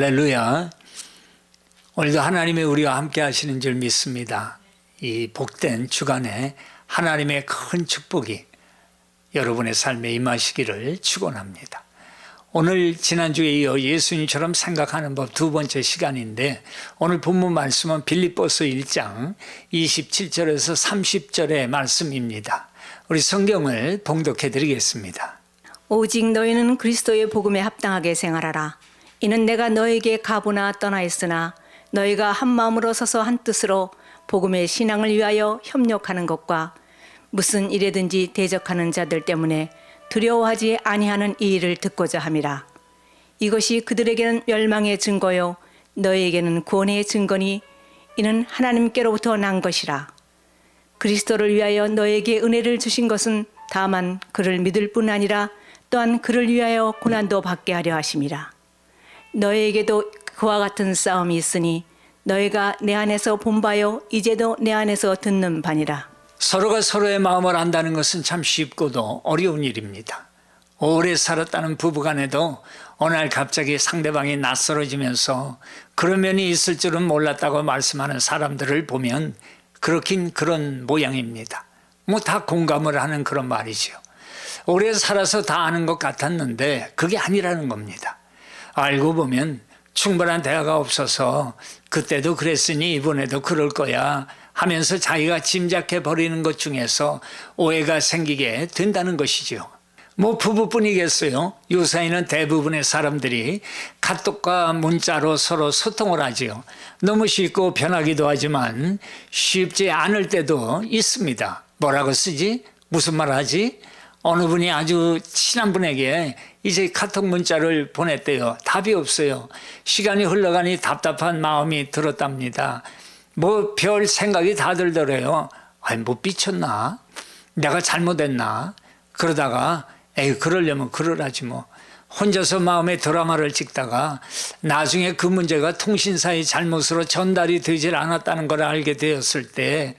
할렐루야. 오늘도 하나님의 우리와 함께 하시는 줄 믿습니다. 이 복된 주간에 하나님의 큰 축복이 여러분의 삶에 임하시기를 축원합니다. 오늘 지난주에 이어 예수님처럼 생각하는 법 두 번째 시간인데, 오늘 본문 말씀은 빌립보서 1장 27절에서 30절의 말씀입니다. 우리 성경을 봉독해 드리겠습니다. 오직 너희는 그리스도의 복음에 합당하게 생활하라. 이는 내가 너에게 가보나 떠나 있으나 너희가 한 마음으로 서서 한 뜻으로 복음의 신앙을 위하여 협력하는 것과 무슨 일에든지 대적하는 자들 때문에 두려워하지 아니하는 이 일을 듣고자 함이라. 이것이 그들에게는 멸망의 증거요 너희에게는 구원의 증거니 이는 하나님께로부터 난 것이라. 그리스도를 위하여 너에게 은혜를 주신 것은 다만 그를 믿을 뿐 아니라 또한 그를 위하여 고난도 받게 하려 하심이라. 너희에게도 그와 같은 싸움이 있으니 너희가 내 안에서 본 바요 이제도 내 안에서 듣는 바니라. 서로가 서로의 마음을 안다는 것은 참 쉽고도 어려운 일입니다. 오래 살았다는 부부간에도 어느 날 갑자기 상대방이 낯설어지면서 그런 면이 있을 줄은 몰랐다고 말씀하는 사람들을 보면 그렇긴 그런 모양입니다. 다 공감을 하는 그런 말이죠. 오래 살아서 다 아는 것 같았는데 그게 아니라는 겁니다. 알고 보면 충분한 대화가 없어서 그때도 그랬으니 이번에도 그럴 거야 하면서 자기가 짐작해 버리는 것 중에서 오해가 생기게 된다는 것이죠. 부부뿐이겠어요. 요사이는 대부분의 사람들이 카톡과 문자로 서로 소통을 하지요. 너무 쉽고 편하기도 하지만 쉽지 않을 때도 있습니다. 뭐라고 쓰지? 무슨 말 하지? 어느 분이 아주 친한 분에게 이제 카톡 문자를 보냈대요. 답이 없어요. 시간이 흘러가니 답답한 마음이 들었답니다. 별 생각이 다 들더래요. 삐쳤나? 내가 잘못했나? 그러다가 그러려면 그러라지 뭐. 혼자서 마음의 드라마를 찍다가 나중에 그 문제가 통신사의 잘못으로 전달이 되질 않았다는 걸 알게 되었을 때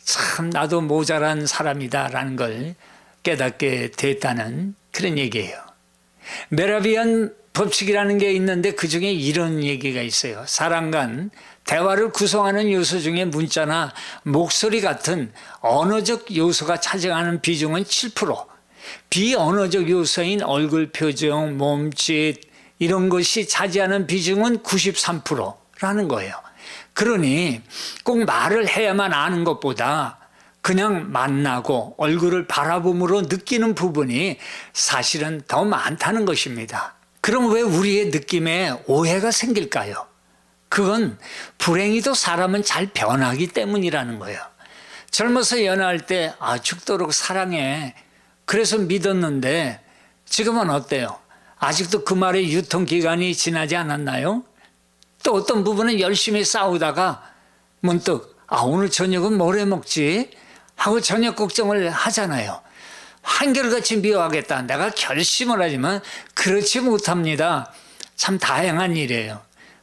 참 나도 모자란 사람이다라는 걸 깨닫게 됐다는 그런 얘기예요. 메라비안 법칙이라는 게 있는데 그 중에 이런 얘기가 있어요. 사람 간 대화를 구성하는 요소 중에 문자나 목소리 같은 언어적 요소가 차지하는 비중은 7%, 비언어적 요소인 얼굴 표정, 몸짓 이런 것이 차지하는 비중은 93%라는 거예요. 그러니 꼭 말을 해야만 아는 것보다 그냥 만나고 얼굴을 바라봄으로 느끼는 부분이 사실은 더 많다는 것입니다. 그럼 왜 우리의 느낌에 오해가 생길까요? 그건 불행히도 사람은 잘 변하기 때문이라는 거예요. 젊어서 연애할 때 죽도록 사랑해. 그래서 믿었는데 지금은 어때요? 아직도 그 말의 유통기간이 지나지 않았나요? 또 어떤 부분은 열심히 싸우다가 문득 오늘 저녁은 뭘 해 먹지? 하고 저녁 걱정을 하잖아요. 한결같이 미워하겠다. 내가 결심을 하지만 그렇지 못합니다. 참 다양한 일이에요.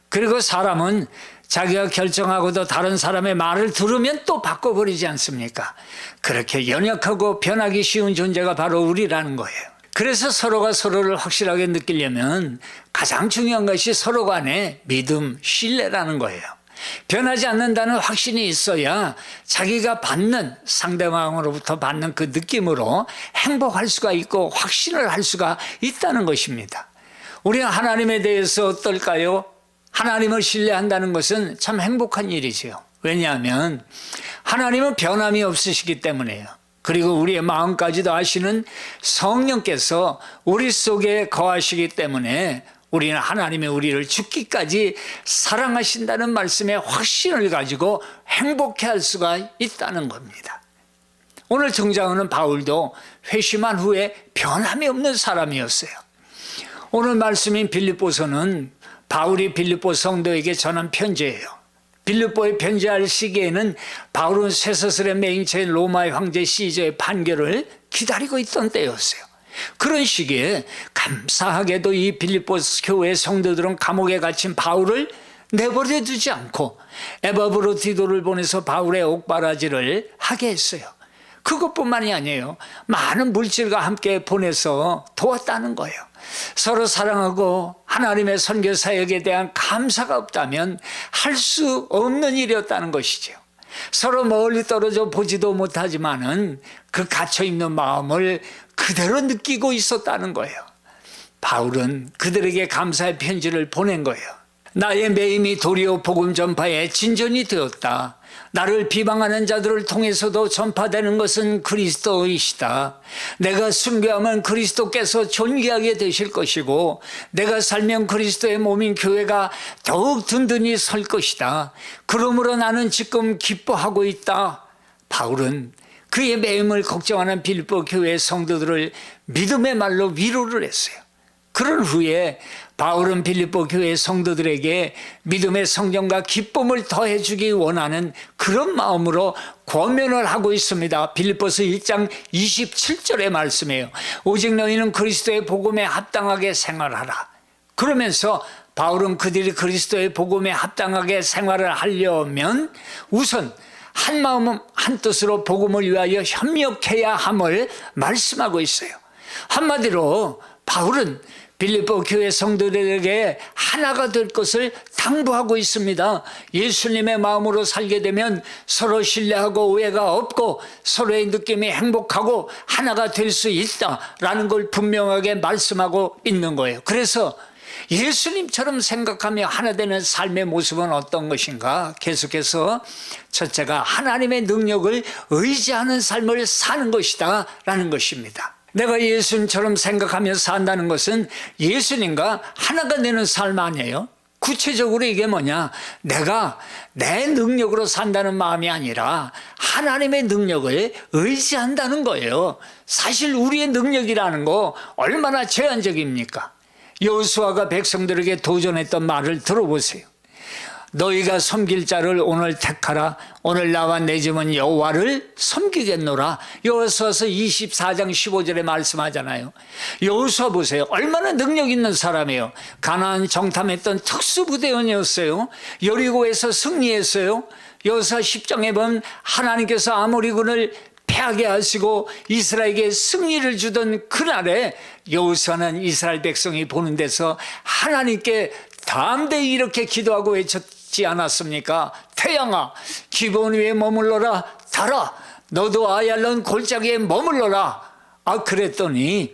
그리고 사람은 자기가 결정하고도 다른 사람의 말을 들으면 또 바꿔버리지 않습니까? 그렇게 연약하고 변하기 쉬운 존재가 바로 우리라는 거예요. 그래서 서로가 서로를 확실하게 느끼려면 가장 중요한 것이 서로 간의 믿음, 신뢰라는 거예요. 변하지 않는다는 확신이 있어야 자기가 받는, 상대방으로부터 받는 그 느낌으로 행복할 수가 있고 확신을 할 수가 있다는 것입니다. 우리는 하나님에 대해서 어떨까요? 하나님을 신뢰한다는 것은 참 행복한 일이지요. 왜냐하면 하나님은 변함이 없으시기 때문에요. 그리고 우리의 마음까지도 아시는 성령께서 우리 속에 거하시기 때문에 우리는 하나님의 우리를 죽기까지 사랑하신다는 말씀에 확신을 가지고 행복해할 수가 있다는 겁니다. 오늘 등장하는 바울도 회심한 후에 변함이 없는 사람이었어요. 오늘 말씀인 빌립보서는 바울이 빌립보 성도에게 전한 편지예요. 빌립보에 편지할 시기에는 바울은 쇠사슬에 매인 채 로마의 황제 시저의 판결을 기다리고 있던 때였어요. 그런 시기에 감사하게도 이 빌립보 교회 성도들은 감옥에 갇힌 바울을 내버려 두지 않고 에바브로 디도를 보내서 바울의 옥바라지를 하게 했어요. 그것뿐만이 아니에요. 많은 물질과 함께 보내서 도왔다는 거예요. 서로 사랑하고 하나님의 선교 사역에 대한 감사가 없다면 할 수 없는 일이었다는 것이죠. 서로 멀리 떨어져 보지도 못하지만은 그 갇혀있는 마음을 그대로 느끼고 있었다는 거예요. 바울은 그들에게 감사의 편지를 보낸 거예요. 나의 매임이 도리어 복음 전파에 진전이 되었다. 나를 비방하는 자들을 통해서도 전파되는 것은 그리스도이시다. 내가 순교하면 그리스도께서 존귀하게 되실 것이고 내가 살면 그리스도의 몸인 교회가 더욱 든든히 설 것이다. 그러므로 나는 지금 기뻐하고 있다. 바울은 그의 매임을 걱정하는 빌립보 교회 성도들을 믿음의 말로 위로를 했어요. 그런 후에 바울은 빌립보 교회 성도들에게 믿음의 성령과 기쁨을 더해주기 원하는 그런 마음으로 권면을 하고 있습니다. 빌립보서 1장 27절의 말씀이에요. 오직 너희는 그리스도의 복음에 합당하게 생활하라. 그러면서 바울은 그들이 그리스도의 복음에 합당하게 생활을 하려면 우선 한 마음 한 뜻으로 복음을 위하여 협력해야 함을 말씀하고 있어요. 한마디로 바울은 빌립보 교회 성도들에게 하나가 될 것을 당부하고 있습니다. 예수님의 마음으로 살게 되면 서로 신뢰하고 오해가 없고 서로의 느낌이 행복하고 하나가 될 수 있다라는 걸 분명하게 말씀하고 있는 거예요. 그래서 예수님처럼 생각하며 하나 되는 삶의 모습은 어떤 것인가? 계속해서 첫째가 하나님의 능력을 의지하는 삶을 사는 것이다 라는 것입니다. 내가 예수님처럼 생각하며 산다는 것은 예수님과 하나가 되는 삶 아니에요? 구체적으로 이게 뭐냐? 내가 내 능력으로 산다는 마음이 아니라 하나님의 능력을 의지한다는 거예요. 사실 우리의 능력이라는 거 얼마나 제한적입니까? 여호수아가 백성들에게 도전했던 말을 들어보세요. 너희가 섬길 자를 오늘 택하라. 오늘 나와 내 집은 여호와를 섬기겠노라. 여호수아서 24장 15절에 말씀하잖아요. 여호수아 보세요. 얼마나 능력 있는 사람이에요. 가나안 정탐했던 특수부대원이었어요. 여리고에서 승리했어요. 여호수아 10장에 보면 하나님께서 아모리군을 패하게 하시고 이스라엘에게 승리를 주던 그날에 여호수아는 이스라엘 백성이 보는 데서 하나님께 담대히 이렇게 기도하고 외쳤지 않았습니까? 태양아 기브온 위에 머물러라. 달아 너도 아얄론 골짜기에 머물러라. 그랬더니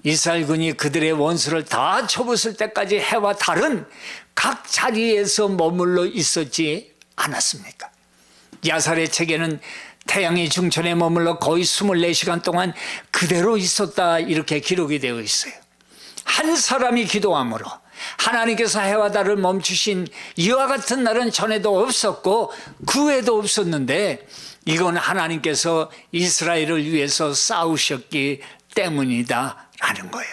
이스라엘군이 그들의 원수를 다 쳐부술 때까지 해와 달은 각 자리에서 머물러 있었지 않았습니까? 야살의 책에는 태양이 중천에 머물러 거의 24시간 동안 그대로 있었다 이렇게 기록이 되어 있어요. 한 사람이 기도함으로 하나님께서 해와 달을 멈추신 이와 같은 날은 전에도 없었고 그 후에도 없었는데 이건 하나님께서 이스라엘을 위해서 싸우셨기 때문이다 라는 거예요.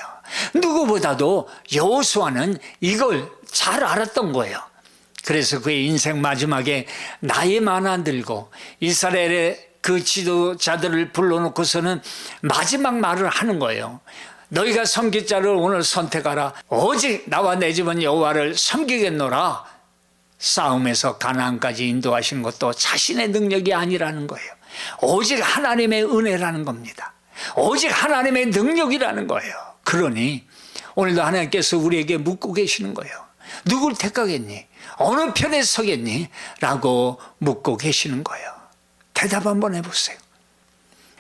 누구보다도 여호수아는 이걸 잘 알았던 거예요. 그래서 그의 인생 마지막에 나의 만화 들고 이스라엘의 그 지도자들을 불러놓고서는 마지막 말을 하는 거예요. 너희가 섬길 자를 오늘 선택하라. 오직 나와 내 집은 여호와를 섬기겠노라. 싸움에서 가나안까지 인도하신 것도 자신의 능력이 아니라는 거예요. 오직 하나님의 은혜라는 겁니다. 오직 하나님의 능력이라는 거예요. 그러니 오늘도 하나님께서 우리에게 묻고 계시는 거예요. 누굴 택하겠니? 어느 편에 서겠니? 라고 묻고 계시는 거예요. 대답 한번 해보세요.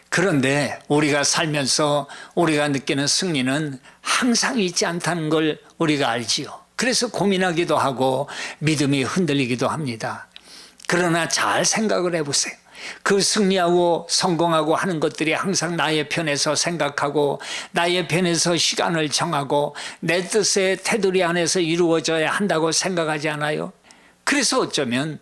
그런데 우리가 살면서 우리가 느끼는 승리는 항상 있지 않다는 걸 우리가 알지요. 그래서 고민하기도 하고 믿음이 흔들리기도 합니다. 그러나 잘 생각을 해보세요. 그 승리하고 성공하고 하는 것들이 항상 나의 편에서 생각하고 나의 편에서 시간을 정하고 내 뜻의 테두리 안에서 이루어져야 한다고 생각하지 않아요? 그래서 어쩌면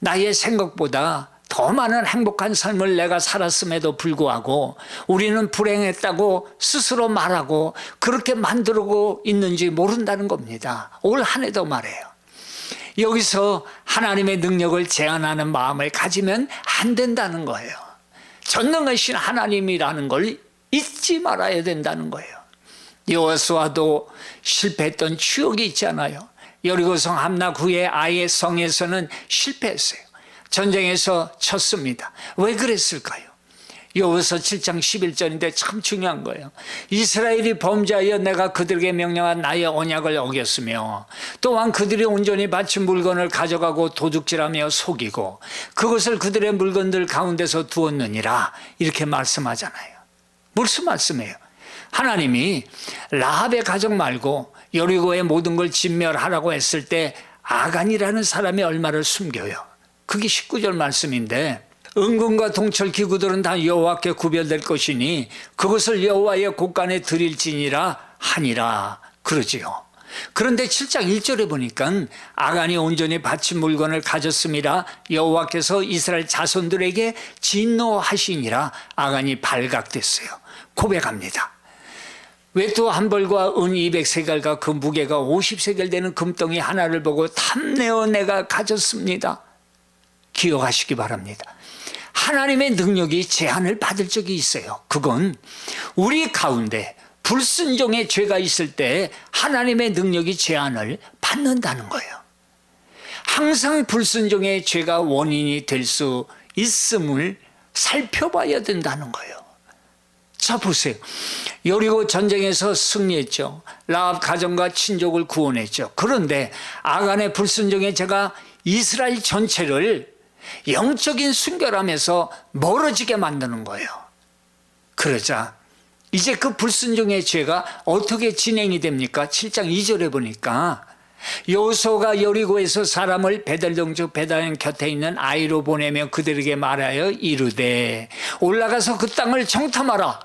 나의 생각보다 더 많은 행복한 삶을 내가 살았음에도 불구하고 우리는 불행했다고 스스로 말하고 그렇게 만들고 있는지 모른다는 겁니다. 올 한 해도 말해요. 여기서 하나님의 능력을 제한하는 마음을 가지면 안 된다는 거예요. 전능하신 하나님이라는 걸 잊지 말아야 된다는 거예요. 여호수아도 실패했던 추억이 있잖아요. 여리고성 함락 후에 아예 성에서는 실패했어요. 전쟁에서 졌습니다. 왜 그랬을까요? 여호수아 7장 11절인데 참 중요한 거예요. 이스라엘이 범죄하여 내가 그들에게 명령한 나의 언약을 어겼으며 또한 그들이 온전히 바친 물건을 가져가고 도둑질하며 속이고 그것을 그들의 물건들 가운데서 두었느니라 이렇게 말씀하잖아요. 무슨 말씀이에요? 하나님이 라합의 가족 말고 여리고의 모든 걸 진멸하라고 했을 때 아간이라는 사람이 얼마를 숨겨요. 그게 19절 말씀인데 은금과 동철 기구들은 다 여호와께 구별될 것이니 그것을 여호와의 곳간에 드릴지니라 하니라 그러지요. 그런데 7장 1절에 보니까 아간이 온전히 바친 물건을 가졌음이라 여호와께서 이스라엘 자손들에게 진노하시니라 아간이 발각됐어요. 고백합니다. 외투 한 벌과 은 200세겔과 그 무게가 50세겔 되는 금덩이 하나를 보고 탐내어 내가 가졌습니다. 기억하시기 바랍니다. 하나님의 능력이 제한을 받을 적이 있어요. 그건 우리 가운데 불순종의 죄가 있을 때 하나님의 능력이 제한을 받는다는 거예요. 항상 불순종의 죄가 원인이 될 수 있음을 살펴봐야 된다는 거예요. 자 보세요. 여리고 전쟁에서 승리했죠. 라합 가정과 친족을 구원했죠. 그런데 아간의 불순종의 죄가 이스라엘 전체를 영적인 순결함에서 멀어지게 만드는 거예요. 그러자 이제 그 불순종의 죄가 어떻게 진행이 됩니까? 7장 2절에 보니까 여호수아가 여리고에서 사람을 베델동 베다인 곁에 있는 아이로 보내며 그들에게 말하여 이르되 올라가서 그 땅을 정탐하라.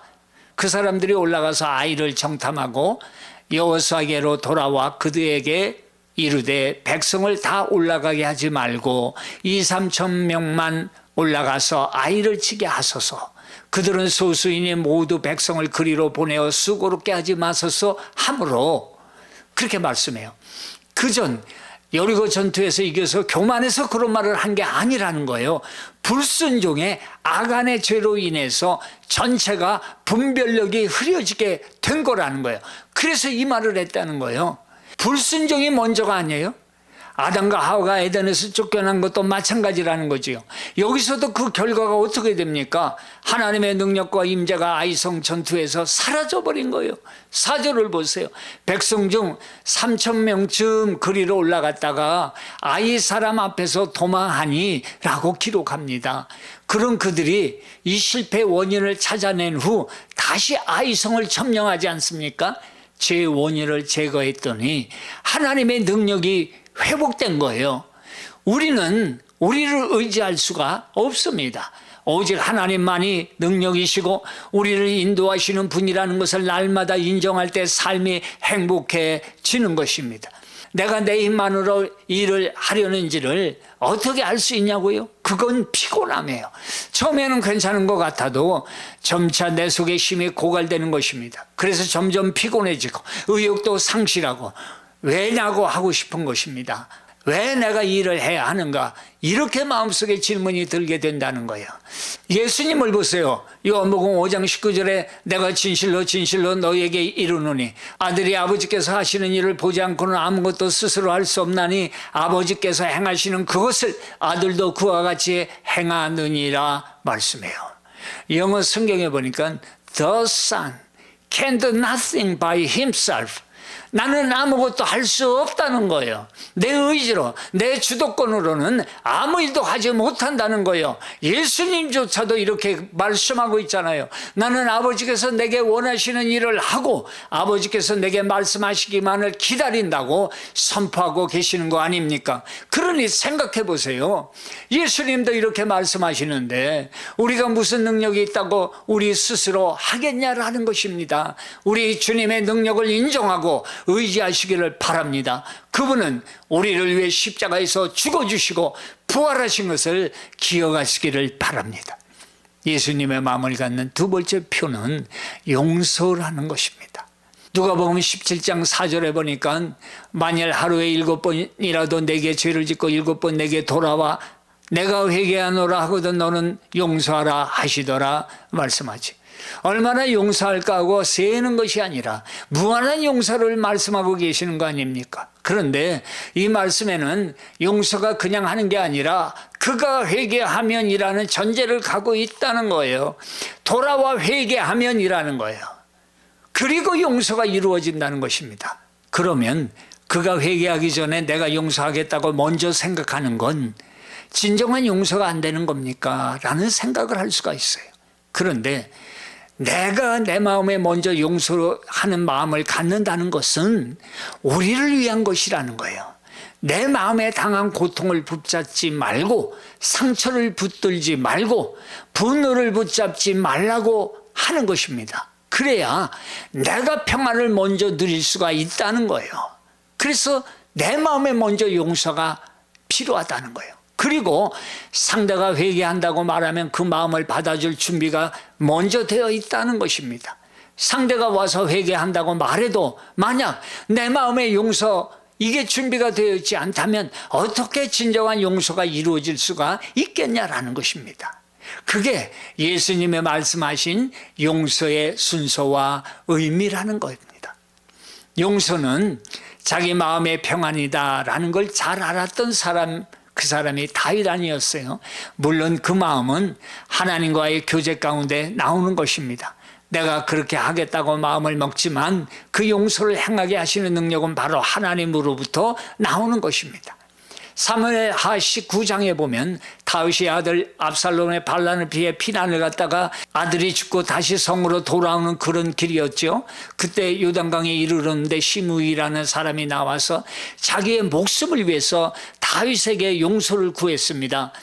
그 사람들이 올라가서 아이를 정탐하고 여호수아에게로 돌아와 그들에게 이르되 백성을 다 올라가게 하지 말고 2-3천 명만 올라가서 아이를 치게 하소서. 그들은 소수이니 모두 백성을 그리로 보내어 수고롭게 하지 마소서 하므로 그렇게 말씀해요. 그전 여리고 전투에서 이겨서 교만해서 그런 말을 한 게 아니라는 거예요. 불순종의 아간의 죄로 인해서 전체가 분별력이 흐려지게 된 거라는 거예요. 그래서 이 말을 했다는 거예요. 불순종이 먼저가 아니에요. 아담과 하와가 에덴에서 쫓겨난 것도 마찬가지라는 거지요. 여기서도 그 결과가 어떻게 됩니까? 하나님의 능력과 임재가 아이성 전투에서 사라져버린 거예요. 4절을 보세요. 백성 중 3천 명쯤 그리로 올라갔다가 아이 사람 앞에서 도망하니 라고 기록합니다. 그런 그들이 이 실패 원인을 찾아낸 후 다시 아이성을 점령하지 않습니까? 제 원인을 제거했더니 하나님의 능력이 회복된 거예요. 우리는 우리를 의지할 수가 없습니다. 오직 하나님만이 능력이시고 우리를 인도하시는 분이라는 것을 날마다 인정할 때 삶이 행복해지는 것입니다. 내가 내 힘만으로 일을 하려는지를 어떻게 알 수 있냐고요? 그건 피곤함이에요. 처음에는 괜찮은 것 같아도 점차 내 속에 힘이 고갈되는 것입니다. 그래서 점점 피곤해지고 의욕도 상실하고 왜냐고 하고 싶은 것입니다. 왜 내가 이 일을 해야 하는가? 이렇게 마음속에 질문이 들게 된다는 거예요. 예수님을 보세요. 요한복음 5장 19절에 내가 진실로 진실로 너희에게 이르노니 아들이 아버지께서 하시는 일을 보지 않고는 아무것도 스스로 할 수 없나니 아버지께서 행하시는 그것을 아들도 그와 같이 행하느니라 말씀해요. 영어 성경에 보니까 The Son can do nothing by himself. 나는 아무것도 할 수 없다는 거예요. 내 의지로, 내 주도권으로는 아무 일도 하지 못한다는 거예요. 예수님조차도 이렇게 말씀하고 있잖아요. 나는 아버지께서 내게 원하시는 일을 하고 아버지께서 내게 말씀하시기만을 기다린다고 선포하고 계시는 거 아닙니까? 그러니 생각해 보세요. 예수님도 이렇게 말씀하시는데 우리가 무슨 능력이 있다고 우리 스스로 하겠냐라는 것입니다. 우리 주님의 능력을 인정하고 의지하시기를 바랍니다. 그분은 우리를 위해 십자가에서 죽어주시고 부활하신 것을 기억하시기를 바랍니다. 예수님의 마음을 갖는 두 번째 표는 용서라는 것입니다. 누가복음 17장 4절에 보니까 만일 하루에 7번이라도 내게 죄를 짓고 7번 내게 돌아와 내가 회개하노라 하거든 너는 용서하라 하시더라 말씀하지. 얼마나 용서할까 하고 세는 것이 아니라 무한한 용서를 말씀하고 계시는 거 아닙니까? 그런데 이 말씀에는 용서가 그냥 하는 게 아니라 그가 회개하면이라는 전제를 갖고 있다는 거예요. 돌아와 회개하면이라는 거예요. 그리고 용서가 이루어진다는 것입니다. 그러면 그가 회개하기 전에 내가 용서하겠다고 먼저 생각하는 건 진정한 용서가 안 되는 겁니까? 라는 생각을 할 수가 있어요. 그런데 내가 내 마음에 먼저 용서하는 마음을 갖는다는 것은 우리를 위한 것이라는 거예요. 내 마음에 당한 고통을 붙잡지 말고 상처를 붙들지 말고 분노를 붙잡지 말라고 하는 것입니다. 그래야 내가 평안을 먼저 누릴 수가 있다는 거예요. 그래서 내 마음에 먼저 용서가 필요하다는 거예요. 그리고 상대가 회개한다고 말하면 그 마음을 받아줄 준비가 먼저 되어 있다는 것입니다. 상대가 와서 회개한다고 말해도 만약 내 마음에 용서 이게 준비가 되어 있지 않다면 어떻게 진정한 용서가 이루어질 수가 있겠냐라는 것입니다. 그게 예수님의 말씀하신 용서의 순서와 의미라는 겁니다. 용서는 자기 마음의 평안이다라는 걸 잘 알았던 사람, 그 사람이 다윗 아니었어요. 물론 그 마음은 하나님과의 교제 가운데 나오는 것입니다. 내가 그렇게 하겠다고 마음을 먹지만 그 용서를 행하게 하시는 능력은 바로 하나님으로부터 나오는 것입니다. 사무엘하 19장에 보면 다윗의 아들 압살롬의 반란을 피해 피난을 갔다가 아들이 죽고 다시 성으로 돌아오는 그런 길이었죠. 그때 요단강에 이르렀는데 시므이라는 사람이 나와서 자기의 목숨을 위해서 다윗에게 용서를 구했습니다.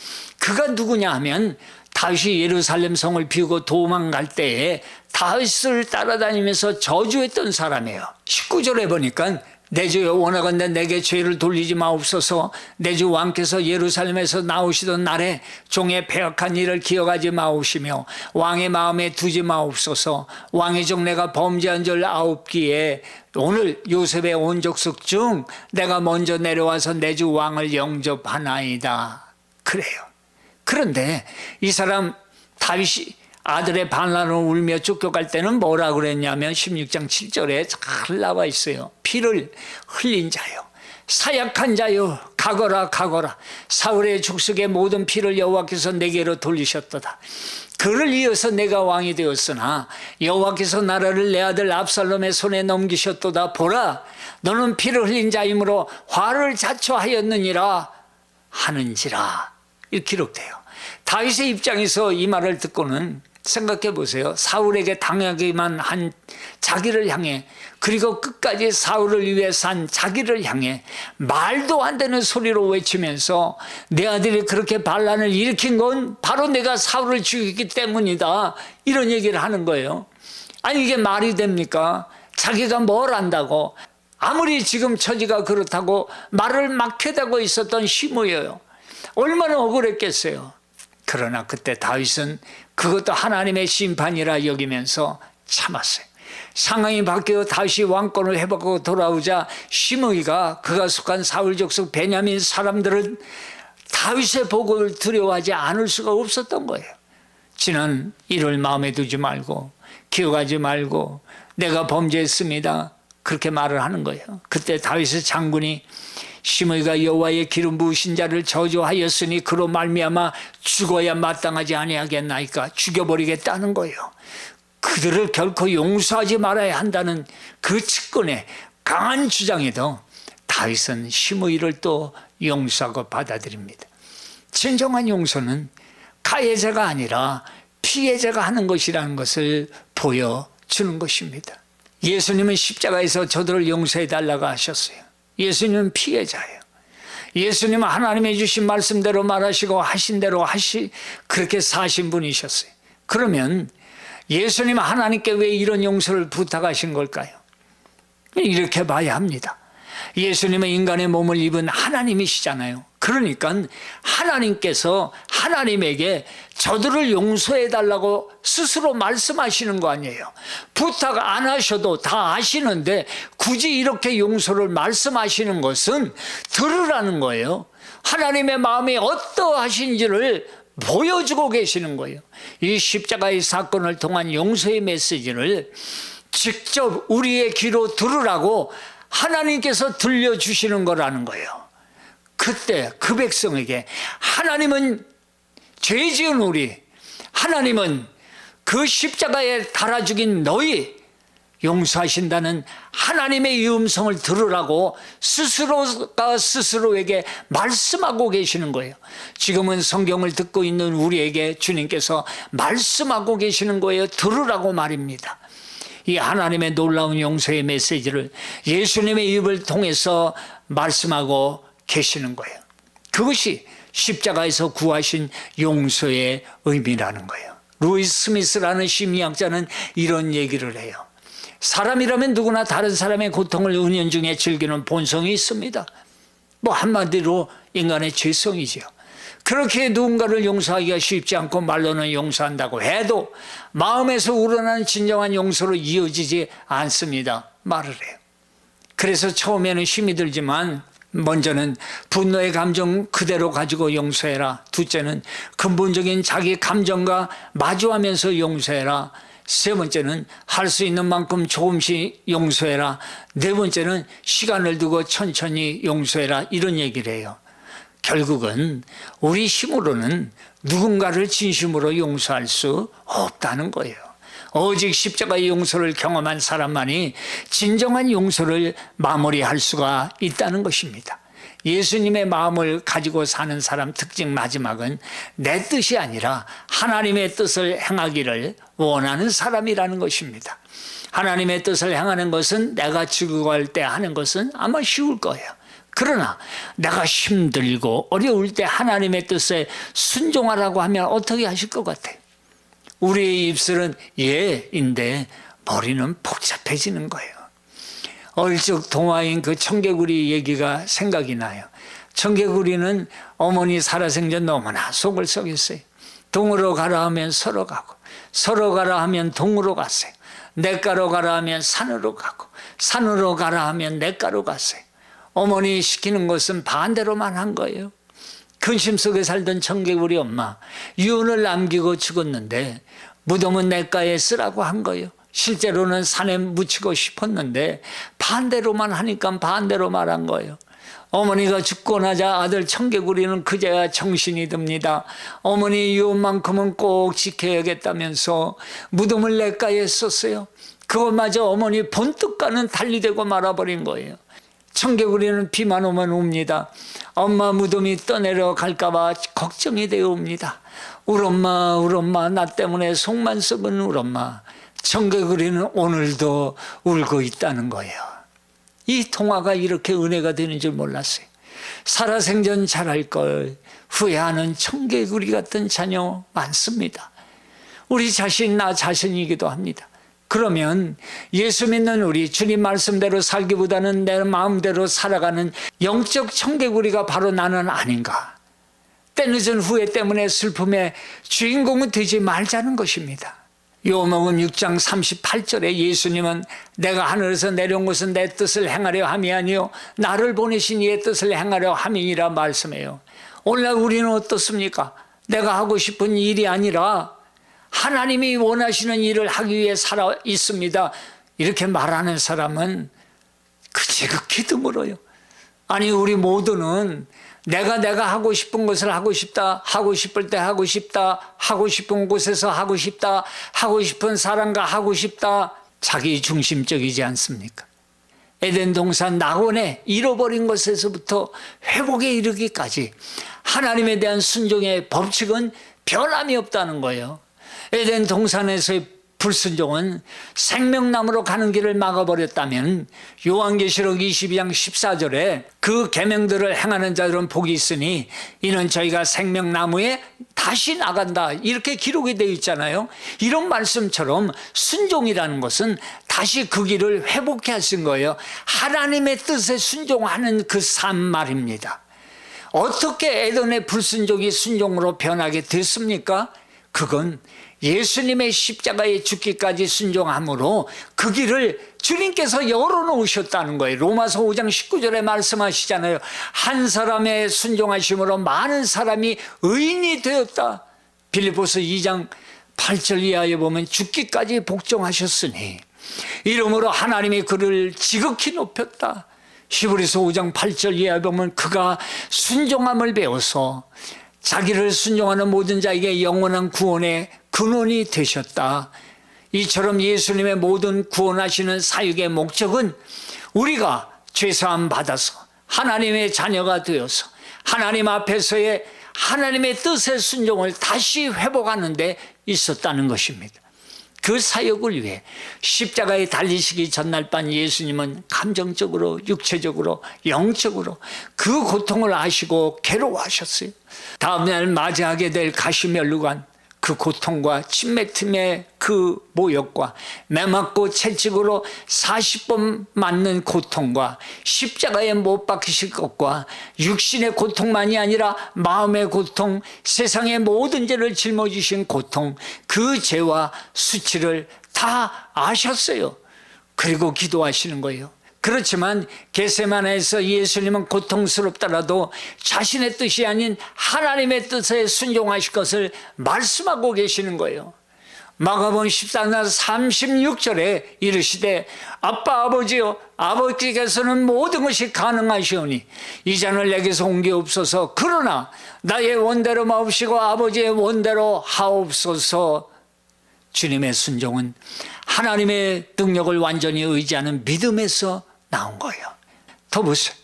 그가 누구냐 하면 다윗이 예루살렘 성을 비우고 도망갈 때에 다윗을 따라다니면서 저주했던 사람이에요. 19절에 보니까 내 주여 원하건대 내게 죄를 돌리지 마옵소서. 내 주 왕께서 예루살렘에서 나오시던 날에 종의 패역한 일을 기억하지 마옵시며 왕의 마음에 두지 마옵소서. 왕의 종 내가 범죄한 줄 아옵기에 오늘 요셉의 온 족속 중 내가 먼저 내려와서 내 주 왕을 영접하나이다. 그래요. 그런데 이 사람 다윗이 아들의 반란을 울며 쫓겨갈 때는 뭐라 그랬냐면 16장 7절에 잘 나와 있어요. 피를 흘린 자요, 사약한 자요, 가거라 가거라. 사울의 족속의 모든 피를 여호와께서 내게로 돌리셨도다. 그를 이어서 내가 왕이 되었으나 여호와께서 나라를 내 아들 압살롬의 손에 넘기셨도다. 보라, 너는 피를 흘린 자이므로 화를 자초하였느니라 하는지라. 이렇게 기록돼요. 다윗의 입장에서 이 말을 듣고는 생각해 보세요. 사울에게 당하기만 한 자기를 향해, 그리고 끝까지 사울을 위해 산 자기를 향해 말도 안 되는 소리로 외치면서 내 아들이 그렇게 반란을 일으킨 건 바로 내가 사울을 죽였기 때문이다, 이런 얘기를 하는 거예요. 아니 이게 말이 됩니까? 자기가 뭘 안다고. 아무리 지금 처지가 그렇다고 말을 막 해대고 있었던 시므이예요. 얼마나 억울했겠어요. 그러나 그때 다윗은 그것도 하나님의 심판이라 여기면서 참았어요. 상황이 바뀌어 다시 왕권을 회복하고 돌아오자 시므이가 그가 속한 사울 족속 베냐민 사람들은 다윗의 복을 두려워하지 않을 수가 없었던 거예요. 지난 일을 마음에 두지 말고 기억하지 말고 내가 범죄했습니다, 그렇게 말을 하는 거예요. 그때 다윗의 장군이 시므이가 여호와의 기름 부으신 자를 저주하였으니 그로 말미암아 죽어야 마땅하지 아니하겠나이까, 죽여버리겠다는 거예요. 그들을 결코 용서하지 말아야 한다는 그 측근의 강한 주장에도 다윗은 시므이를 또 용서하고 받아들입니다. 진정한 용서는 가해자가 아니라 피해자가 하는 것이라는 것을 보여주는 것입니다. 예수님은 십자가에서 저들을 용서해달라고 하셨어요. 예수님은 피해자예요. 예수님은 하나님의 주신 말씀대로 말하시고 하신 대로 그렇게 사신 분이셨어요. 그러면 예수님은 하나님께 왜 이런 용서를 부탁하신 걸까요? 이렇게 봐야 합니다. 예수님은 인간의 몸을 입은 하나님이시잖아요. 그러니까 하나님께서 하나님에게 저들을 용서해달라고 스스로 말씀하시는 거 아니에요. 부탁 안 하셔도 다 아시는데 굳이 이렇게 용서를 말씀하시는 것은 들으라는 거예요. 하나님의 마음이 어떠하신지를 보여주고 계시는 거예요. 이 십자가의 사건을 통한 용서의 메시지를 직접 우리의 귀로 들으라고 하나님께서 들려주시는 거라는 거예요. 그때 그 백성에게 하나님은 죄 지은 우리, 하나님은 그 십자가에 달아 죽인 너희 용서하신다는 하나님의 이 음성을 들으라고 스스로가 스스로에게 말씀하고 계시는 거예요. 지금은 성경을 듣고 있는 우리에게 주님께서 말씀하고 계시는 거예요. 들으라고 말입니다. 이 하나님의 놀라운 용서의 메시지를 예수님의 입을 통해서 말씀하고 계시는 거예요. 그것이 십자가에서 구하신 용서의 의미라는 거예요. 루이스 스미스라는 심리학자는 이런 얘기를 해요. 사람이라면 누구나 다른 사람의 고통을 은연중에 즐기는 본성이 있습니다. 뭐 한마디로 인간의 죄성이죠. 그렇게 누군가를 용서하기가 쉽지 않고 말로는 용서한다고 해도 마음에서 우러나는 진정한 용서로 이어지지 않습니다. 말을 해요. 그래서 처음에는 힘이 들지만 먼저는 분노의 감정 그대로 가지고 용서해라. 둘째는 근본적인 자기 감정과 마주하면서 용서해라. 세 번째는 할 수 있는 만큼 조금씩 용서해라. 네 번째는 시간을 두고 천천히 용서해라. 이런 얘기를 해요. 결국은 우리 힘으로는 누군가를 진심으로 용서할 수 없다는 거예요. 오직 십자가의 용서를 경험한 사람만이 진정한 용서를 마무리할 수가 있다는 것입니다. 예수님의 마음을 가지고 사는 사람 특징 마지막은 내 뜻이 아니라 하나님의 뜻을 행하기를 원하는 사람이라는 것입니다. 하나님의 뜻을 행하는 것은 내가 즐거워할 때 하는 것은 아마 쉬울 거예요. 그러나 내가 힘들고 어려울 때 하나님의 뜻에 순종하라고 하면 어떻게 하실 것 같아요? 우리의 입술은 예인데 머리는 복잡해지는 거예요. 어릴 적 동화인 그 청개구리 얘기가 생각이 나요. 청개구리는 어머니 살아생전 너무나 속을 썩였어요. 동으로 가라 하면 서로 가고, 서로 가라 하면 동으로 갔어요. 냇가로 가라 하면 산으로 가고, 산으로 가라 하면 냇가로 갔어요. 어머니 시키는 것은 반대로만 한 거예요. 근심 속에 살던 청개구리 엄마, 유언을 남기고 죽었는데 무덤은 냇가에 쓰라고 한 거예요. 실제로는 산에 묻히고 싶었는데 반대로만 하니까 반대로 말한 거예요. 어머니가 죽고 나자 아들 청개구리는 그제야 정신이 듭니다. 어머니 유언만큼은 꼭 지켜야겠다면서 무덤을 냇가에 썼어요. 그것마저 어머니 본뜻과는 달리되고 말아버린 거예요. 청개구리는 비만 오면 옵니다. 엄마 무덤이 떠내려 갈까봐 걱정이 되어 옵니다. 울엄마 나 때문에 속만 썩은 울엄마. 청개구리는 오늘도 울고 있다는 거예요. 이 통화가 이렇게 은혜가 되는 줄 몰랐어요. 살아생전 잘할 걸 후회하는 청개구리 같은 자녀 많습니다. 우리 자신, 나 자신이기도 합니다. 그러면 예수 믿는 우리, 주님 말씀대로 살기보다는 내 마음대로 살아가는 영적 청개구리가 바로 나는 아닌가? 때늦은 후회 때문에 슬픔의 주인공은 되지 말자는 것입니다. 요한복음 6장 38절에 예수님은 내가 하늘에서 내려온 것은 내 뜻을 행하려 함이 아니요 나를 보내신 이의 뜻을 행하려 함이니라 말씀해요. 오늘날 우리는 어떻습니까? 내가 하고 싶은 일이 아니라 하나님이 원하시는 일을 하기 위해 살아 있습니다. 이렇게 말하는 사람은 지극히 드물어요. 아니, 우리 모두는 내가 하고 싶은 것을 하고 싶다, 하고 싶을 때 하고 싶다, 하고 싶은 곳에서 하고 싶다, 하고 싶은 사람과 하고 싶다, 자기 중심적이지 않습니까? 에덴 동산 낙원에 잃어버린 것에서부터 회복에 이르기까지 하나님에 대한 순종의 법칙은 변함이 없다는 거예요. 에덴 동산에서의 불순종은 생명나무로 가는 길을 막아버렸다면 요한계시록 22장 14절에 그 계명들을 행하는 자들은 복이 있으니 이는 저희가 생명나무에 다시 나간다, 이렇게 기록이 되어 있잖아요. 이런 말씀처럼 순종이라는 것은 다시 그 길을 회복해 하신 거예요. 하나님의 뜻에 순종하는 그 삶 말입니다. 어떻게 에덴의 불순종이 순종으로 변하게 됐습니까? 그건 예수님의 십자가에 죽기까지 순종함으로 그 길을 주님께서 열어놓으셨다는 거예요. 로마서 5장 19절에 말씀하시잖아요. 한 사람의 순종하심으로 많은 사람이 의인이 되었다. 빌립보서 2장 8절 이하에 보면 죽기까지 복종하셨으니 이러므로 하나님이 그를 지극히 높였다. 히브리서 5장 8절 이하에 보면 그가 순종함을 배워서 자기를 순종하는 모든 자에게 영원한 구원의 근원이 되셨다. 이처럼 예수님의 모든 구원하시는 사역의 목적은 우리가 죄사함 받아서 하나님의 자녀가 되어서 하나님 앞에서의 하나님의 뜻의 순종을 다시 회복하는 데 있었다는 것입니다. 그 사역을 위해 십자가에 달리시기 전날 밤 예수님은 감정적으로, 육체적으로, 영적으로 그 고통을 아시고 괴로워하셨어요. 다음날 맞이하게 될 가시면류관, 그 고통과 침뱉음의 그 모욕과 매맞고 채찍으로 40번 맞는 고통과 십자가에 못 박히실 것과 육신의 고통만이 아니라 마음의 고통, 세상의 모든 죄를 짊어지신 고통, 그 죄와 수치를 다 아셨어요. 그리고 기도하시는 거예요. 그렇지만 겟세마네에서 예수님은 고통스럽더라도 자신의 뜻이 아닌 하나님의 뜻에 순종하실 것을 말씀하고 계시는 거예요. 마가복음 14장 36절에 이르시되 아빠 아버지여, 아버지께서는 모든 것이 가능하시오니 이 잔을 내게서 옮기옵소서. 그러나 나의 원대로 마옵시고 아버지의 원대로 하옵소서. 주님의 순종은 하나님의 능력을 완전히 의지하는 믿음에서 나온 거예요. 더 보세요.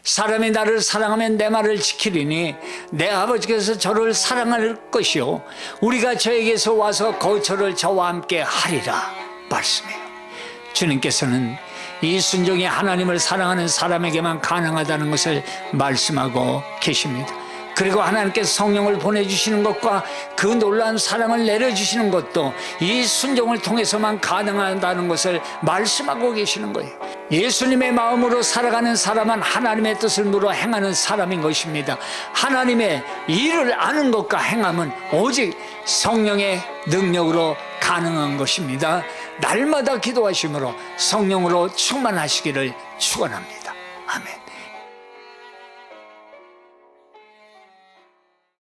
사람이 나를 사랑하면 내 말을 지키리니 내 아버지께서 저를 사랑할 것이요 우리가 저에게서 와서 거처를 저와 함께 하리라 말씀해요. 주님께서는 이 순종이 하나님을 사랑하는 사람에게만 가능하다는 것을 말씀하고 계십니다. 그리고 하나님께서 성령을 보내주시는 것과 그 놀라운 사랑을 내려주시는 것도 이 순종을 통해서만 가능하다는 것을 말씀하고 계시는 거예요. 예수님의 마음으로 살아가는 사람은 하나님의 뜻을 물어 행하는 사람인 것입니다. 하나님의 일을 아는 것과 행함은 오직 성령의 능력으로 가능한 것입니다. 날마다 기도하심으로 성령으로 충만하시기를 축원합니다. 아멘.